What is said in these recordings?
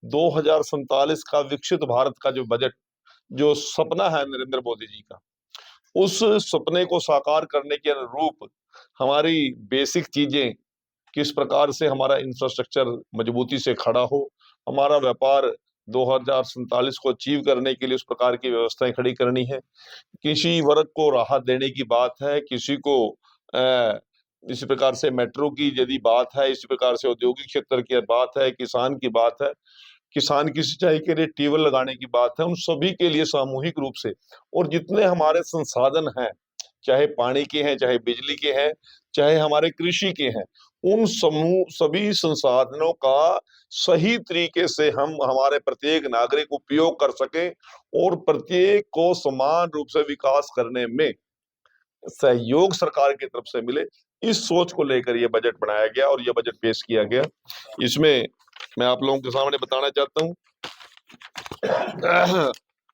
2047 का विकसित भारत का जो बजट, जो सपना है नरेंद्र मोदी जी का, उस सपने को साकार करने के अनुरूप हमारी बेसिक चीजें, किस प्रकार से हमारा इंफ्रास्ट्रक्चर मजबूती से खड़ा हो, हमारा व्यापार 2047 को अचीव करने के लिए उस प्रकार की व्यवस्थाएं खड़ी करनी है। किसी वर्ग को राहत देने की बात है, किसी को इसी प्रकार से मेट्रो की यदि बात है, इसी प्रकार से औद्योगिक क्षेत्र की बात है, किसान की बात है, किसान की सिंचाई के लिए ट्यूबवेल लगाने की बात है, उन सभी के लिए सामूहिक रूप से, और जितने हमारे संसाधन हैं, चाहे पानी के हैं, चाहे बिजली के हैं, चाहे हमारे कृषि के हैं, उन समूह सभी संसाधनों का सही तरीके से हम हमारे प्रत्येक नागरिक उपयोग कर सकें और प्रत्येक को समान रूप से विकास करने में सहयोग सरकार की तरफ से मिले, इस सोच को लेकर यह बजट बनाया गया और यह बजट पेश किया गया। इसमें मैं आप लोगों के सामने बताना चाहता हूं,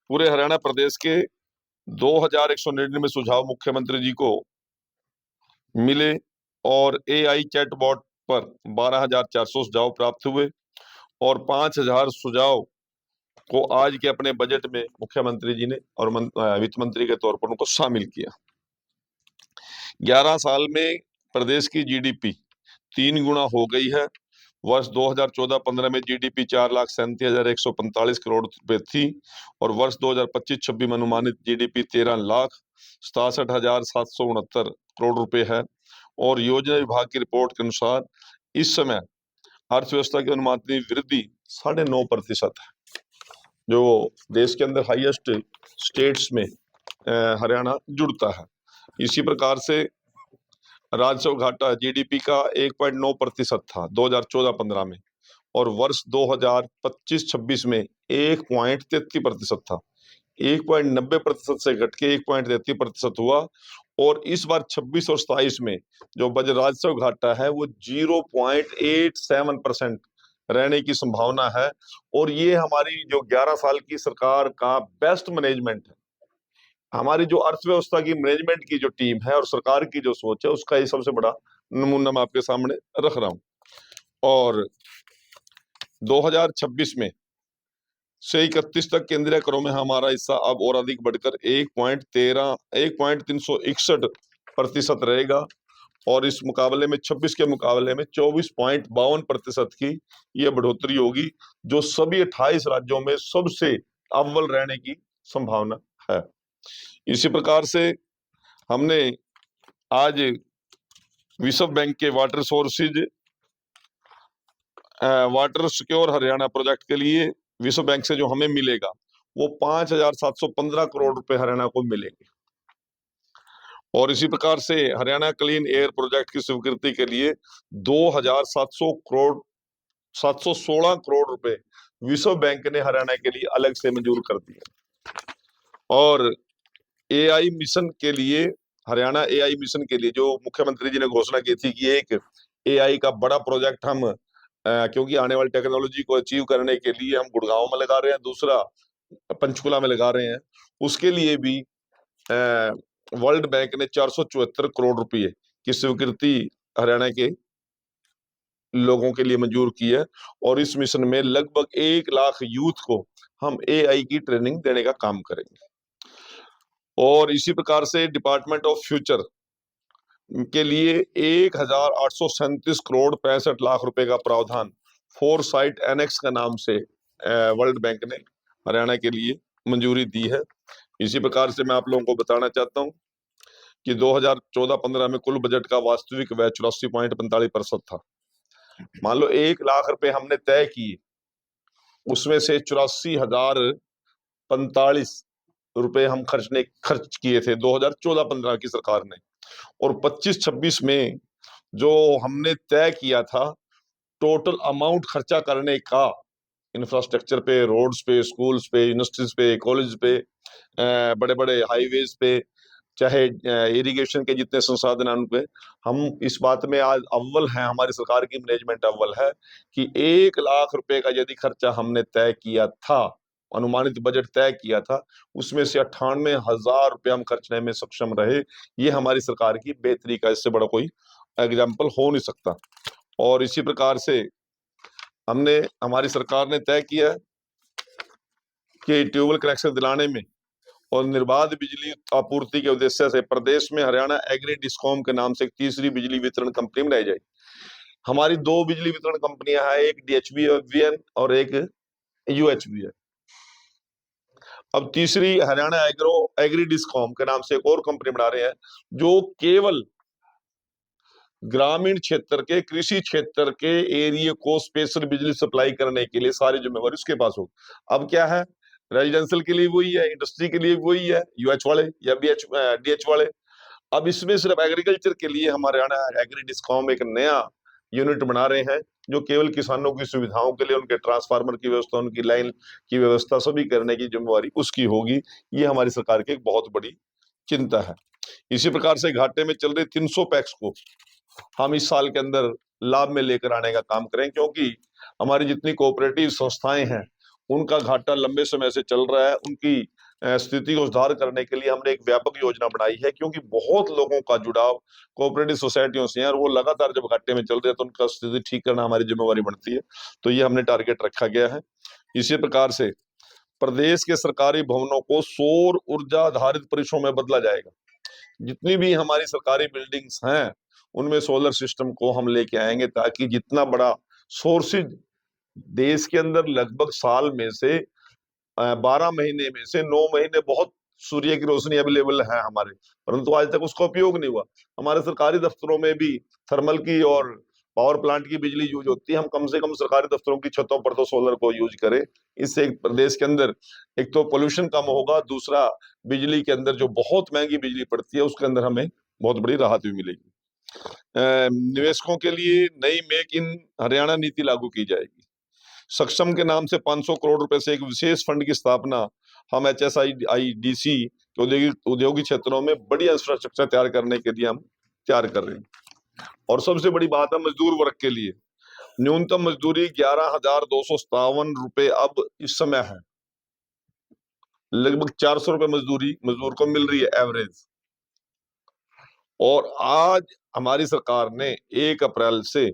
पूरे हरियाणा प्रदेश के 2199 सुझाव मुख्यमंत्री जी को मिले और एआई चैटबॉट पर 12,400 सुझाव प्राप्त हुए और 5,000 सुझाव को आज के अपने बजट में मुख्यमंत्री जी ने और वित्त मंत्री के तौर पर उनको शामिल किया। 11 साल में प्रदेश की जीडीपी 3 गुना हो गई है। वर्ष 2014-15 में जीडीपी 4,37,145 करोड़ रुपए थी और वर्ष 2025-26 में अनुमानित जीडीपी 13,67,769 करोड़ रुपए है। और योजना विभाग की रिपोर्ट के अनुसार इस समय अर्थव्यवस्था की अनुमानित वृद्धि 9.5% है, जो देश के अंदर हाईएस्ट स्टेट्स में हरियाणा जुड़ता है। इसी प्रकार से राजस्व घाटा जीडीपी का 1.9% था 2014-15 में और वर्ष 2025-26 में 1.33% था। 1.90% से घट के 1.33% हुआ और इस बार 26 और 27 में जो बजट राजस्व घाटा है वो 0.87% रहने की संभावना है। और ये हमारी जो 11 साल की सरकार का बेस्ट मैनेजमेंट है, हमारी जो अर्थव्यवस्था की मैनेजमेंट की जो टीम है और सरकार की जो सोच है, उसका ये सबसे बड़ा नमूना मैं आपके सामने रख रहा हूं। और 2026 में से 31 तक केंद्रीय करों में हमारा हिस्सा अब और अधिक बढ़कर 1.361% रहेगा और इस मुकाबले में 26 के मुकाबले में 24.52% की यह बढ़ोतरी होगी, जो सभी 28 राज्यों में सबसे अव्वल रहने की संभावना है। इसी प्रकार से हमने आज विश्व बैंक के वाटर सिक्योर हरियाणा प्रोजेक्ट के लिए विश्व बैंक से जो हमें मिलेगा वो 5,715 करोड़ रुपए हरियाणा को मिलेंगे। और इसी प्रकार से हरियाणा क्लीन एयर प्रोजेक्ट की स्वीकृति के लिए 716 करोड़ रुपए विश्व बैंक ने हरियाणा के लिए अलग से मंजूर कर दिए। और एआई मिशन के लिए, हरियाणा एआई मिशन के लिए जो मुख्यमंत्री जी ने घोषणा की थी कि एक एआई का बड़ा प्रोजेक्ट हम क्योंकि आने वाली टेक्नोलॉजी को अचीव करने के लिए हम गुड़गांव में लगा रहे हैं, दूसरा पंचकुला में लगा रहे हैं, उसके लिए भी वर्ल्ड बैंक ने 474 करोड़ रुपए की स्वीकृति हरियाणा के लोगों के लिए मंजूर की है। और इस मिशन में लगभग 1 लाख यूथ को हम एआई की ट्रेनिंग देने का काम करेंगे। और इसी प्रकार से डिपार्टमेंट ऑफ फ्यूचर के लिए 1,837 करोड़ 65 लाख रुपए का प्रावधान फोरसाइट एनेक्स का नाम से वर्ल्ड बैंक ने हरियाणा के लिए मंजूरी दी है। इसी प्रकार से मैं आप लोगों को बताना चाहता हूं कि 2014-15 में कुल बजट का वास्तविक व्यय 84.45% था। मान लो 1 लाख रुपए हमने तय किए, उसमें से 84,045 रुपए हम खर्च किए थे 2014-15 की सरकार ने। और 25-26 में जो हमने तय किया था टोटल अमाउंट खर्चा करने का, इंफ्रास्ट्रक्चर पे, रोड्स पे, स्कूल्स पे, यूनिवर्सिटीज पे, कॉलेज पे, बड़े बड़े हाईवेज पे, चाहे इरिगेशन के जितने संसाधन हैं उन पे, हम इस बात में आज अव्वल हैं, हमारी सरकार की मैनेजमेंट अव्वल है कि 1 लाख रुपए का यदि खर्चा हमने तय किया था, अनुमानित बजट तय किया था, उसमें से 98,000 रुपए हम खर्चने में सक्षम रहे। ये हमारी सरकार की बेहतरी का इससे बड़ा कोई एग्जाम्पल हो नहीं सकता। और इसी प्रकार से हमारी सरकार ने तय किया है कि ट्यूबवेल कनेक्शन दिलाने में और निर्बाध बिजली आपूर्ति के उद्देश्य से प्रदेश में हरियाणा एग्री डिस्कॉम के नाम से एक तीसरी बिजली वितरण कंपनी बनाई जाएगी। हमारी दो बिजली वितरण कंपनियां हैं, एक DHBN और एक UHB है। अब तीसरी हरियाणा एग्री डिस्कॉम के नाम से एक और कंपनी बना रहे हैं, जो केवल ग्रामीण क्षेत्र के, कृषि क्षेत्र के एरिया को स्पेशल बिजली सप्लाई करने के लिए सारी जिम्मेवारी उसके पास हो। अब क्या है, रेजिडेंशियल के लिए वही है, इंडस्ट्री के लिए वही है, UH वाले या DH वाले। अब इसमें सिर्फ एग्रीकल्चर के लिए हमारे हरियाणा एग्री डिस्कॉम एक नया यूनिट बना रहे हैं, जो केवल किसानों की सुविधाओं के लिए उनके ट्रांसफार्मर की व्यवस्था, उनकी लाइन की व्यवस्था सभी करने की जिम्मेवारी उसकी होगी। ये हमारी सरकार की एक बहुत बड़ी चिंता है। इसी प्रकार से घाटे में चल रहे 300 पैक्स को हम इस साल के अंदर लाभ में लेकर आने का काम करें, क्योंकि हमारी जितनी कोऑपरेटिव संस्थाएं हैं उनका घाटा लंबे समय से चल रहा है। उनकी स्थिति को सुधार करने के लिए हमने एक व्यापक योजना बनाई है, क्योंकि बहुत लोगों का जुड़ाव कोऑपरेटिव सोसाइटियों से है और वो लगातार जब घाटे में चल रहे हैं तो उनका स्थिति ठीक करना हमारी जिम्मेवारी बनती है। तो ये हमने टारगेट रखा गया है। इसी प्रकार से प्रदेश के सरकारी भवनों को सौर ऊर्जा आधारित परिसरों में बदला जाएगा। जितनी भी हमारी सरकारी बिल्डिंग्स हैं उनमें सोलर सिस्टम को हम लेके आएंगे, ताकि जितना बड़ा सोर्सेज देश के अंदर लगभग साल में से 12 महीने में से 9 महीने बहुत सूर्य की रोशनी अवेलेबल है हमारे, परंतु आज तक उसका उपयोग नहीं हुआ। हमारे सरकारी दफ्तरों में भी थर्मल की और पावर प्लांट की बिजली यूज होती है। हम कम से कम सरकारी दफ्तरों की छतों पर तो सोलर को यूज करें। इससे एक प्रदेश के अंदर एक तो पोल्यूशन कम होगा, दूसरा बिजली के अंदर जो बहुत महंगी बिजली पड़ती है उसके अंदर हमें बहुत बड़ी राहत भी मिलेगी। निवेशकों के लिए नई मेक इन हरियाणा नीति लागू की जाएगी। सक्षम के नाम से 500 करोड़ रुपए से एक विशेष फंड की स्थापना हम HSIDC के औद्योगिक क्षेत्रों में बड़ी इंफ्रास्ट्रक्चर तैयार करने के लिए हम तैयार कर रहे हैं। और सबसे बड़ी बात है मजदूर वर्ग के लिए न्यूनतम मजदूरी 11,257 रुपए अब इस समय है। लगभग 400 रुपए मजदूरी मजदूर को मिल रही है एवरेज। और आज हमारी सरकार ने 1 अप्रैल से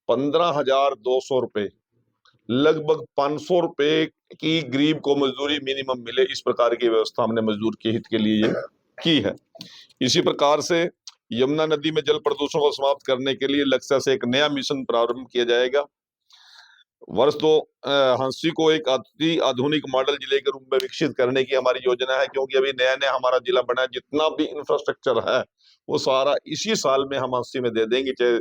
15,200 रुपए, लगभग 500 रुपए की गरीब को मजदूरी मिनिमम मिले, इस प्रकार की व्यवस्था हमने मजदूर के हित के लिए की है। इसी प्रकार से यमुना नदी में जल प्रदूषण को समाप्त करने के लिए लक्ष्य से एक नया मिशन प्रारंभ किया जाएगा। वर्ष दो हंसी को एक अति आधुनिक मॉडल जिले के रूप में विकसित करने की हमारी योजना है, क्योंकि अभी नया नया हमारा जिला बना है। जितना भी इंफ्रास्ट्रक्चर है वो सारा इसी साल में हम हंसी में दे देंगे, चाहे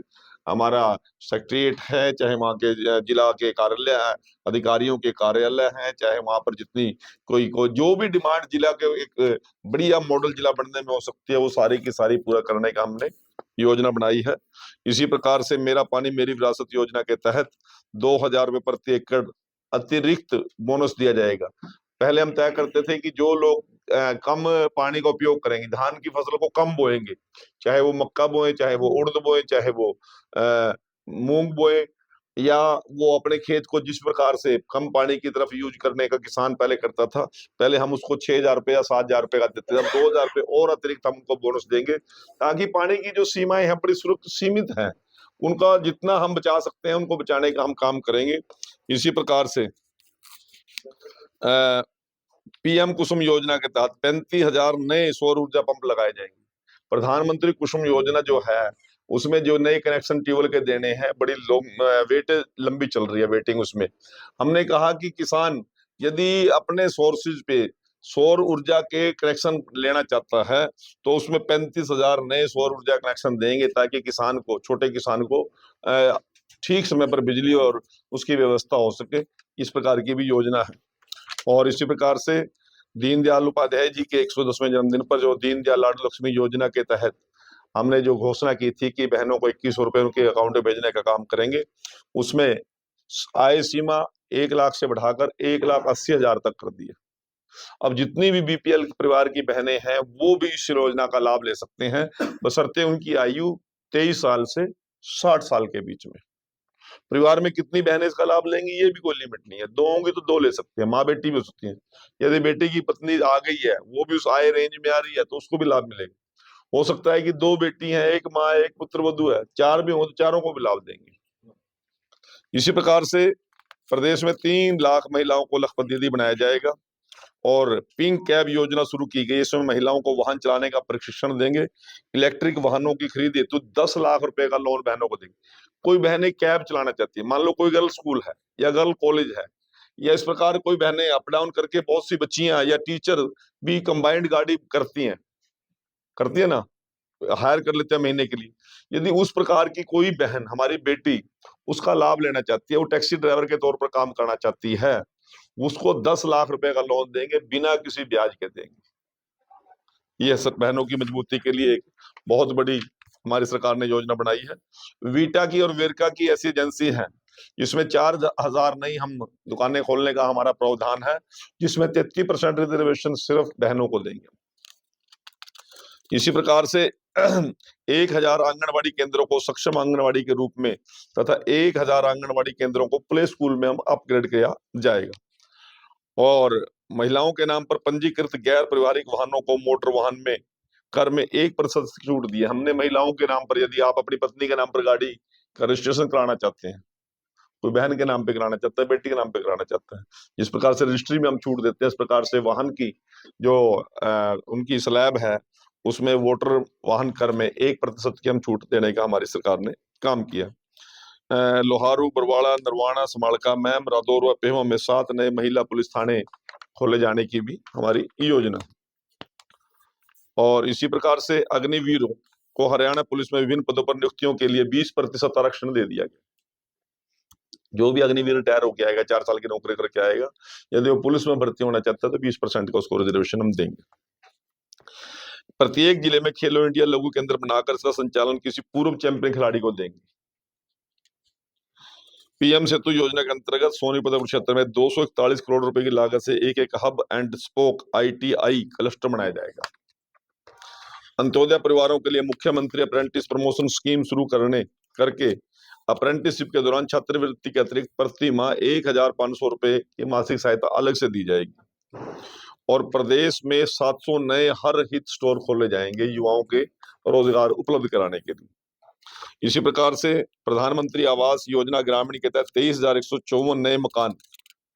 हमारा सेक्रेटरीट है, चाहे वहाँ के जिला के कार्यालय है, अधिकारियों के कार्यालय हैं, चाहे वहां पर जितनी कोई जो भी डिमांड जिला के एक बढ़िया मॉडल जिला बनने में हो सकती है वो सारी की सारी पूरा करने का हमने योजना बनाई है। इसी प्रकार से मेरा पानी मेरी विरासत योजना के तहत 2,000 रुपए प्रति एकड़ अतिरिक्त बोनस दिया जाएगा। पहले हम तय करते थे कि जो लोग कम पानी का उपयोग करेंगे, धान की फसल को कम बोएंगे, चाहे वो मक्का बोए, चाहे वो उड़द बोए, चाहे वो मूंग बोए, या वो अपने खेत को जिस प्रकार से कम पानी की तरफ यूज करने का किसान पहले करता था, पहले हम उसको 6,000 रुपए या 7,000 रुपए का देते थे। अब 2,000 रुपए और अतिरिक्त हम उनको बोनस देंगे, ताकि पानी की जो सीमाएं हैं बड़ी सीमित है, उनका जितना हम बचा सकते हैं उनको बचाने का हम काम करेंगे। इसी प्रकार से PM कुसुम योजना के तहत 35,000 नए सौर ऊर्जा पंप लगाए जाएंगे। प्रधानमंत्री कुसुम योजना जो है उसमें जो नए कनेक्शन ट्यूबवेल के देने हैं, बड़ी वेट लंबी चल रही है वेटिंग। उसमें हमने कहा कि किसान यदि अपने सोर्सेज पे सौर ऊर्जा के कनेक्शन लेना चाहता है तो उसमें 35,000 नए सौर ऊर्जा कनेक्शन देंगे, ताकि किसान को, छोटे किसान को ठीक समय पर बिजली और उसकी व्यवस्था हो सके। इस प्रकार की भी योजना है। और इसी प्रकार से दीनदयाल उपाध्याय जी के 110वें जन्मदिन पर जो दीनदयाल लाडली लक्ष्मी योजना के तहत हमने जो घोषणा की थी कि बहनों को 2100 रुपए उनके अकाउंट में भेजने का काम करेंगे, उसमें आय सीमा 1 लाख से बढ़ाकर 1,80,000 तक कर दी है। अब जितनी भी BPL परिवार की बहनें हैं वो भी इस योजना का लाभ ले सकते हैं, बशर्ते उनकी आयु 23 साल से 60 साल के बीच में। परिवार में कितनी बहनें इसका लाभ लेंगी ये भी कोई लिमिट नहीं है, 2 होंगी तो 2 ले सकते हैं, माँ बेटी भी हो सकती है। यदि बेटे की पत्नी आ गई है, वो भी उस आय रेंज में आ रही है, तो उसको भी लाभ मिलेगा। हो सकता है कि 2 बेटी हैं, 1 माँ, 1 पुत्र वधू है, 4 भी हो तो चारों को भी लाभ देंगे। इसी प्रकार से प्रदेश में 3 लाख महिलाओं को लखपति दीदी बनाया जाएगा और पिंक कैब योजना शुरू की गई। इसमें महिलाओं को वाहन चलाने का प्रशिक्षण देंगे। इलेक्ट्रिक वाहनों की खरीद हेतु 10 लाख रुपए का लोन बहनों को देंगे। कोई बहनें कैब चलाना चाहती है, मान लो कोई गर्ल स्कूल है या गर्ल कॉलेज है, या इस प्रकार कोई बहनें अप डाउन करके, बहुत सी बच्चियां या टीचर भी कंबाइंड गाड़ी करती है ना, हायर कर लेते हैं महीने के लिए। यदि उस प्रकार की कोई बहन, हमारी बेटी, उसका लाभ लेना चाहती है, वो टैक्सी ड्राइवर के तौर पर काम करना चाहती है, उसको 10 लाख रुपए का लोन देंगे, बिना किसी ब्याज के देंगे। ये सब बहनों की मजबूती के लिए एक बहुत बड़ी हमारी सरकार ने योजना बनाई है। वीटा की और वेरका की ऐसी एजेंसी है, इसमें 4,000 नई हम दुकानें खोलने का हमारा प्रावधान है, जिसमें 33% रिजर्वेशन सिर्फ बहनों को देंगे। इसी प्रकार से 1,000 आंगनबाड़ी केंद्रों को सक्षम आंगनबाड़ी के रूप में तथा 1,000 आंगनबाड़ी केंद्रों को प्ले स्कूल में हम अपग्रेड किया जाएगा। और महिलाओं के नाम पर पंजीकृत गैर पारिवारिक वाहनों को मोटर वाहन में कर में 1% छूट दी है हमने। महिलाओं के नाम पर, यदि आप अपनी पत्नी के नाम पर गाड़ी का रजिस्ट्रेशन कराना चाहते हैं, कोई बहन के नाम पे कराना चाहता है, बेटी के नाम पे कराना चाहता है, जिस प्रकार से रजिस्ट्री में हम छूट देते हैं, इस प्रकार से वाहन की जो उनकी स्लैब है, उसमें वोटर वाहन कर में 1% की हम छूट देने का हमारी सरकार ने काम किया। लोहारू, बरवाड़ा, नरवाना, समालका, मैम, रादौर व पेहवा में 7 नए महिला पुलिस थाने खोले जाने की भी हमारी योजना। और इसी प्रकार से अग्निवीरों को हरियाणा पुलिस में विभिन्न पदों पर नियुक्तियों के लिए 20% आरक्षण दे दिया गया। जो भी अग्निवीर रिटायर होकर आएगा, 4 साल की नौकरी करके आएगा, यदि वो पुलिस में भर्ती होना चाहता है तो 20% का उसको रिजर्वेशन हम देंगे। प्रत्येक जिले में खेलो इंडिया लघु केंद्र बनाकर इसका संचालन किसी पूर्व चैंपियन खिलाड़ी को देंगे। पीएम सेतु योजना के अंतर्गत सोनीपत क्षेत्र में 241 करोड़ रुपए की लागत से एक hub and spoke ITI cluster बनाया जाएगा। अंत्योदय परिवारों के लिए मुख्यमंत्री अप्रेंटिस प्रमोशन स्कीम शुरू करके अप्रेंटिसशिप के दौरान छात्रवृत्ति के अतिरिक्त प्रति माह 1,500 रुपए की मासिक सहायता अलग से दी जाएगी। और प्रदेश में 700 नए हर हित स्टोर खोले जाएंगे युवाओं के रोजगार उपलब्ध कराने के लिए। इसी प्रकार से प्रधानमंत्री आवास योजना ग्रामीण के तहत 23,154 नए मकान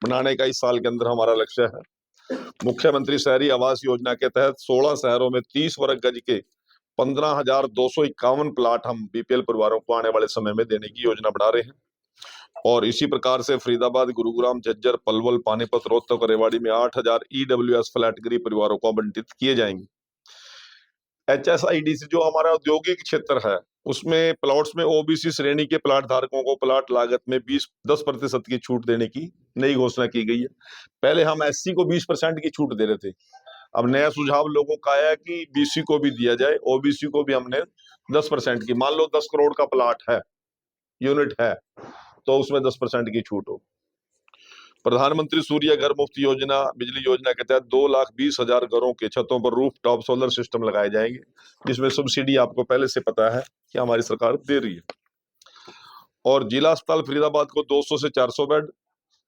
बनाने का इस साल के अंदर हमारा लक्ष्य है। मुख्यमंत्री शहरी आवास योजना के तहत 16 शहरों में 30 वर्ग गज के 15,251 प्लाट हम BPL परिवारों को आने वाले समय में देने की योजना बना रहे हैं। और इसी प्रकार से फरीदाबाद, गुरुग्राम, झज्जर, पलवल, पानीपत, रोहतक और रेवाड़ी में 8,000 EWS फ्लैट गृह परिवारों को आवंटित किए जाएंगे। HSIDC जो हमारा औद्योगिक क्षेत्र है, उसमें प्लॉट्स में OBC श्रेणी के प्लाट धारकों को प्लाट लागत में 10% की छूट देने की नई घोषणा की गई है। पहले हम SC को 20% की छूट दे रहे थे, अब नया सुझाव लोगों का आया कि BC को भी दिया जाए, OBC को भी हमने 10% की। मान लो 10 करोड़ का प्लाट है, यूनिट है, तो उसमें 10% की छूट हो। प्रधानमंत्री सूर्य घर मुफ्त योजना बिजली योजना के तहत 2,20,000 घरों के छतों पर रूफ टॉप सोलर सिस्टम लगाए जाएंगे, जिसमें सब्सिडी आपको पहले से पता है कि हमारी सरकार दे रही है। और जिला अस्पताल फरीदाबाद को 200 से 400 बेड,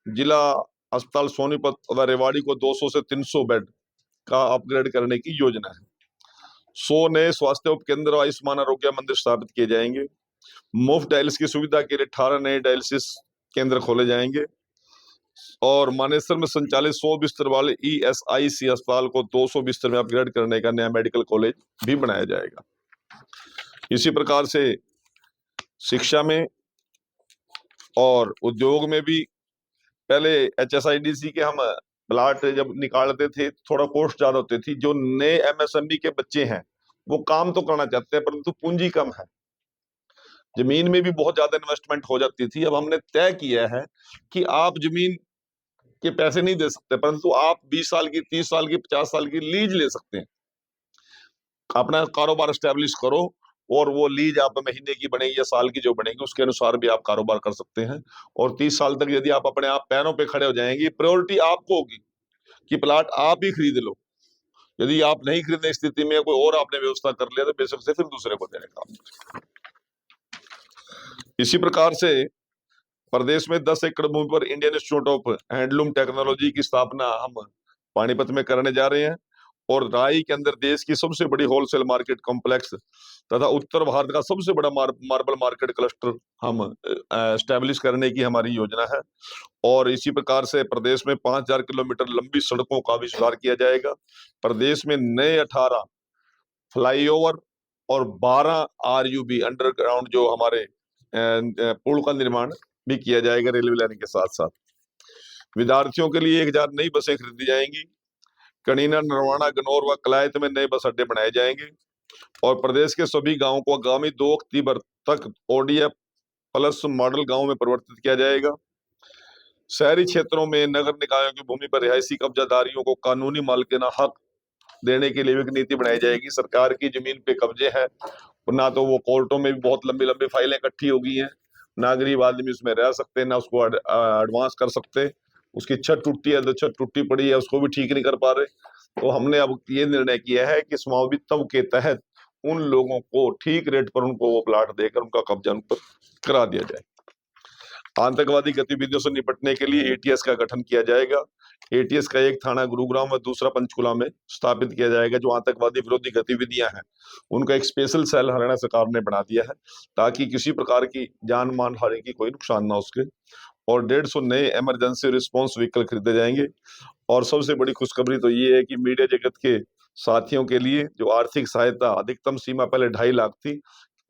जिला अस्पताल सोनीपत व रेवाड़ी को 200 से 300 बेड का अपग्रेड करने की योजना है। 100 नए स्वास्थ्य उपकेंद्र और आयुष्मान आरोग्य मंदिर स्थापित किए जाएंगे। मुफ्त डायलिसिस की सुविधा के लिए 18 नए डायलिसिस केंद्र खोले जाएंगे। और मानेसर में संचालित 100 बिस्तर वाले ESIC अस्पताल को 200 बिस्तर में अपग्रेड करने का नया मेडिकल कॉलेज भी बनाया जाएगा। इसी प्रकार से शिक्षा में और उद्योग में भी पहले HSIDC के हम प्लाट जब निकालते थे थोड़ा कॉस्ट ज्यादा होती थी। जो नए MSME के बच्चे हैं वो काम तो करना चाहते हैं, परंतु पूंजी कम है, जमीन में भी बहुत ज्यादा इन्वेस्टमेंट हो जाती थी। अब हमने तय किया है कि आप जमीन के पैसे नहीं दे सकते, परंतु आप 20 साल की, 30 साल की, 50 साल की लीज ले सकते हैं। अपना कारोबार एस्टेब्लिश करो और वो लीज आप महीने की बनेगी या साल की जो बनेगी उसके अनुसार भी आप कारोबार कर सकते हैं। और 30 साल तक यदि आप अपने आप पैरों पे खड़े हो जाएंगे, प्रायोरिटी आपको होगी कि प्लाट आप ही खरीद लो। यदि आप नहीं खरीदने स्थिति में कोई और आपने व्यवस्था कर लिया तो बेशक से फिर दूसरे को देने का। इसी प्रकार से प्रदेश में 10 एकड़ भूमि पर Indian institute of handloom technology की स्थापना हम पानीपत में करने जा रहे हैं। और राई के अंदर देश की सबसे बड़ी होलसेल मार्केट कॉम्प्लेक्स तथा उत्तर भारत का सबसे बड़ा मार्बल मार्केट क्लस्टर हम एस्टेब्लिश करने की हमारी योजना है। और इसी प्रकार से प्रदेश में 5000 किलोमीटर लंबी सड़कों का भी सुधार किया जाएगा। प्रदेश में नए 18 फ्लाईओवर और 12 आरयूबी अंडरग्राउंड जो हमारे पुल का निर्माण भी किया जाएगा रेलवे लाइन के साथ साथ। विद्यार्थियों के लिए 1000 नई बसें खरीदी जाएंगी। कनीना, नरवाना, गनौर व कलायत में नए बस अड्डे बनाए जाएंगे और प्रदेश के सभी गांवों को आगामी 2 अक्टूबर तक ओडीएफ प्लस मॉडल गांव में परिवर्तित किया जाएगा। शहरी क्षेत्रों में नगर निकायों की भूमि पर रिहायशी कब्जादारियों को कानूनी मालिकाना हक देने के लिए एक नीति बनाई जाएगी। सरकार की जमीन पे कब्जे हैं, ना तो वो कोर्टों में भी बहुत लंबी लंबी फाइलें इकट्ठी हो गई हैं, ना गरीब आदमी उसमें रह सकते, ना उसको एडवांस कर सकते। उसकी छत टूटी है तो छत टूटी पड़ी है, उसको भी ठीक नहीं कर पा रहे। तो हमने अब ये निर्णय किया है कि समावी तब के तहत उन लोगों को ठीक रेट पर उनको वो प्लाट देकर उनका कब्जा उन पर करा दिया जाए। आतंकवादी गतिविधियों से निपटने के लिए एटीएस का गठन किया जाएगा। एटीएस का एक थाना गुरुग्राम व दूसरा पंचकुला में स्थापित किया जाएगा। जो आतंकवादी विरोधी गतिविधियां हैं उनका एक स्पेशल सेल हरियाणा सरकार ने बना दिया है ताकि किसी प्रकार की जान मान हानि की कोई नुकसान ना हो सके। और 150 नए इमरजेंसी रिस्पांस व्हीकल खरीदे जाएंगे। और सबसे बड़ी खुशखबरी तो ये है कि मीडिया जगत के साथियों के लिए जो आर्थिक सहायता अधिकतम सीमा पहले 2.5 लाख थी,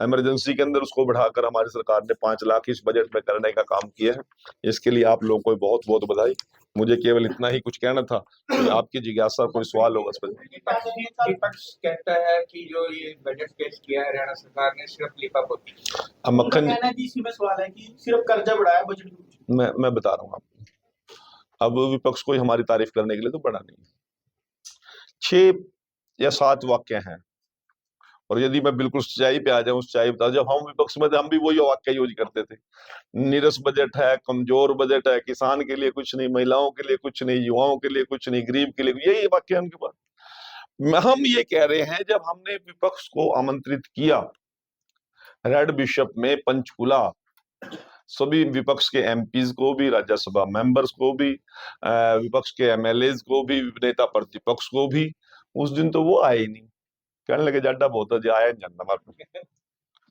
इमरजेंसी के अंदर उसको बढ़ाकर हमारी सरकार ने 5 लाख इस बजट में करने का काम किया है। इसके लिए आप लोगों को बहुत बहुत बधाई। मुझे केवल इतना ही कुछ कहना था। तो आपकी जिज्ञासा, कोई सवाल होगा इस पर? विपक्ष कहता है कि जो ये बजट पेश किया है हरियाणा सरकार ने सिर्फ लिपा पोती। अब मक्खन इसमें सवाल है कि सिर्फ कर्जा बढ़ाया बजट में। मैं बता रहा हूँ आपको। अब विपक्ष कोई हमारी तारीफ करने के लिए तो बड़ा नहीं। 6 या 7 वाक्य हैं और यदि मैं बिल्कुल सच्चाई पे आ जाऊं, सच्चाई बता, जब हम विपक्ष में थे हम भी वही वाक्य यूज करते थे। नीरस बजट है, कमजोर बजट है, किसान के लिए कुछ नहीं, महिलाओं के लिए कुछ नहीं, युवाओं के लिए कुछ नहीं, गरीब के लिए, यही वाक्य है उनके पास। हम ये कह रहे हैं, जब हमने विपक्ष को आमंत्रित किया रेड बिशप में पंचकुला, सभी विपक्ष के एमपीज को भी, राज्यसभा मेंबर्स को भी, विपक्ष के एमएलएज को भी, नेता प्रतिपक्ष को भी, उस दिन तो वो आए ही नहीं। कहने लगे जाडा बहुत है, आया नहीं।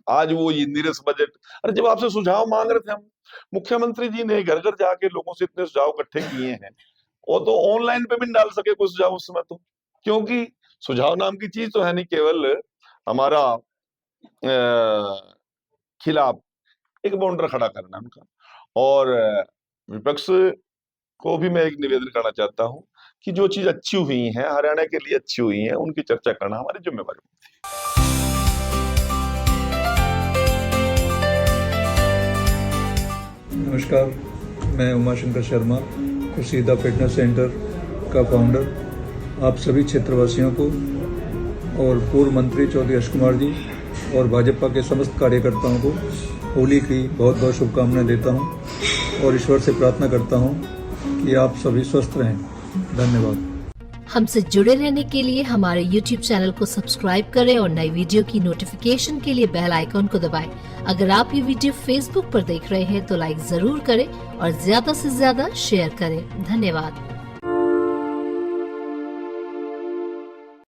आज वो ये नीरस बजट, अरे जब आपसे सुझाव मांग रहे थे हम, मुख्यमंत्री जी ने घर घर जाके लोगों से इतने सुझाव इकट्ठे किए हैं, वो तो ऑनलाइन पे भी डाल सके कोई सुझाव उस समय तो, क्योंकि सुझाव नाम की चीज तो है नहीं, केवल हमारा खिलाफ एक बाउंडर खड़ा करना उनका। और विपक्ष को भी मैं एक निवेदन करना चाहता हूं कि जो चीज अच्छी हुई है, हरियाणा के लिए अच्छी हुई है, उनकी चर्चा करना हमारी जिम्मेवारी है। नमस्कार, मैं उमाशंकर शर्मा, कुशीदा फिटनेस सेंटर का फाउंडर। आप सभी क्षेत्रवासियों को और पूर्व मंत्री चौधरी यश कुमार जी और भाजपा के समस्त कार्यकर्ताओं को होली की बहुत बहुत शुभकामनाएं देता हूं और ईश्वर से प्रार्थना करता हूं कि आप सभी स्वस्थ रहें। धन्यवाद। हमसे जुड़े रहने के लिए हमारे YouTube चैनल को सब्सक्राइब करें और नई वीडियो की नोटिफिकेशन के लिए बेल आइकॉन को दबाएं। अगर आप ये वीडियो Facebook पर देख रहे हैं तो लाइक जरूर करें और ज्यादा से ज्यादा शेयर करें। धन्यवाद।